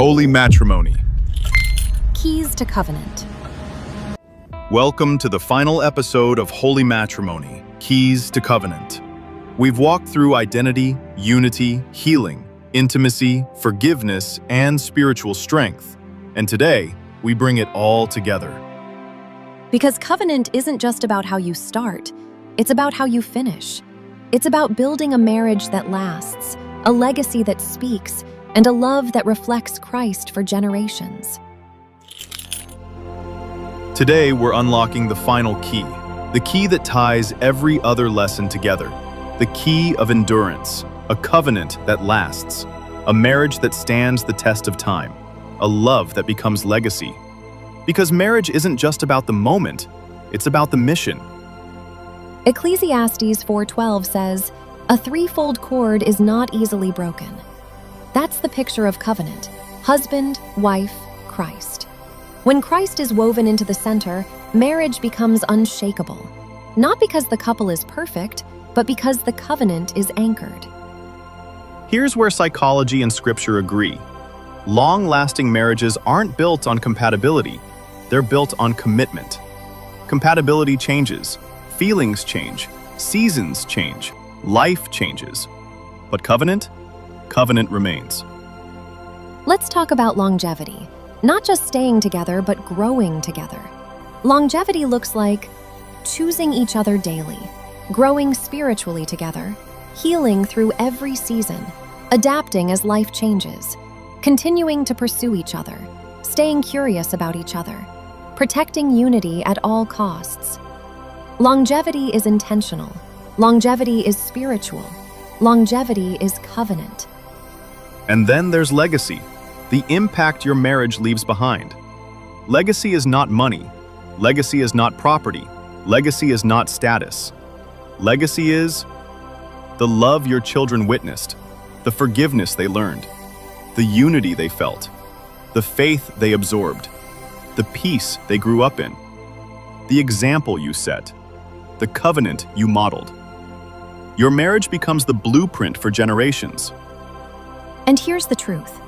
Holy Matrimony. Keys to Covenant. Welcome to the final episode of Holy Matrimony, Keys to Covenant. We've walked through identity, unity, healing, intimacy, forgiveness, and spiritual strength. And today, we bring it all together. Because covenant isn't just about how you start, it's about how you finish. It's about building a marriage that lasts, a legacy that speaks, and a love that reflects Christ for generations. Today, we're unlocking the final key, the key that ties every other lesson together, the key of endurance, a covenant that lasts, a marriage that stands the test of time, a love that becomes legacy. Because marriage isn't just about the moment, it's about the mission. Ecclesiastes 4:12 says, "A threefold cord is not easily broken." That's the picture of covenant: husband, wife, Christ. When Christ is woven into the center, marriage becomes unshakable. Not because the couple is perfect, but because the covenant is anchored. Here's where psychology and scripture agree. Long-lasting marriages aren't built on compatibility, they're built on commitment. Compatibility changes, feelings change, seasons change, life changes. But covenant? Covenant remains. Let's talk about longevity. Not just staying together, but growing together. Longevity looks like choosing each other daily, growing spiritually together, healing through every season, adapting as life changes, continuing to pursue each other, staying curious about each other, protecting unity at all costs. Longevity is intentional. Longevity is spiritual. Longevity is covenant. And then there's legacy, the impact your marriage leaves behind. Legacy is not money. Legacy is not property. Legacy is not status. Legacy is the love your children witnessed, the forgiveness they learned, the unity they felt, the faith they absorbed, the peace they grew up in, the example you set, the covenant you modeled. Your marriage becomes the blueprint for generations. And here's the truth.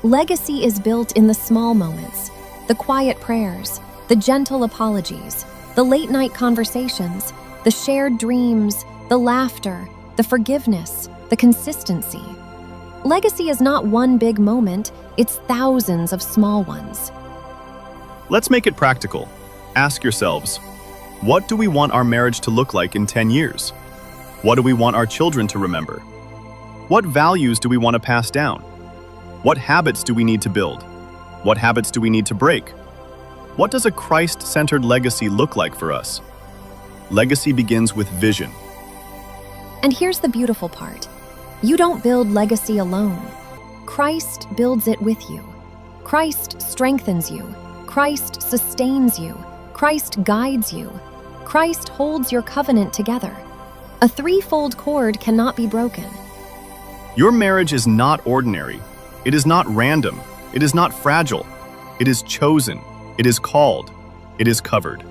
Legacy is built in the small moments, the quiet prayers, the gentle apologies, the late-night conversations, the shared dreams, the laughter, the forgiveness, the consistency. Legacy is not one big moment, it's thousands of small ones. Let's make it practical. Ask yourselves, what do we want our marriage to look like in 10 years? What do we want our children to remember? What values do we want to pass down? What habits do we need to build? What habits do we need to break? What does a Christ-centered legacy look like for us? Legacy begins with vision. And here's the beautiful part. You don't build legacy alone. Christ builds it with you. Christ strengthens you. Christ sustains you. Christ guides you. Christ holds your covenant together. A threefold cord cannot be broken. Your marriage is not ordinary. It is not random. It is not fragile. It is chosen. It is called. It is covered.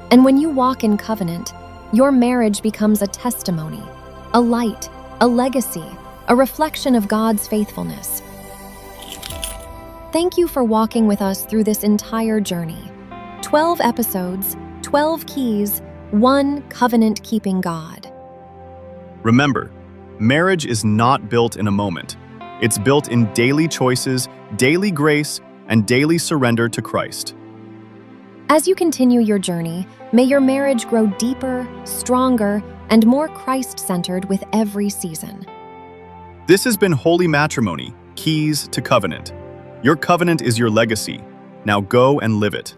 And when you walk in covenant, your marriage becomes a testimony, a light, a legacy, a reflection of God's faithfulness. Thank you for walking with us through this entire journey. 12 episodes, 12 keys, one covenant-keeping God. Remember, marriage is not built in a moment. It's built in daily choices, daily grace, and daily surrender to Christ. As you continue your journey, may your marriage grow deeper, stronger, and more Christ-centered with every season. This has been Holy Matrimony, Keys to Covenant. Your covenant is your legacy. Now go and live it.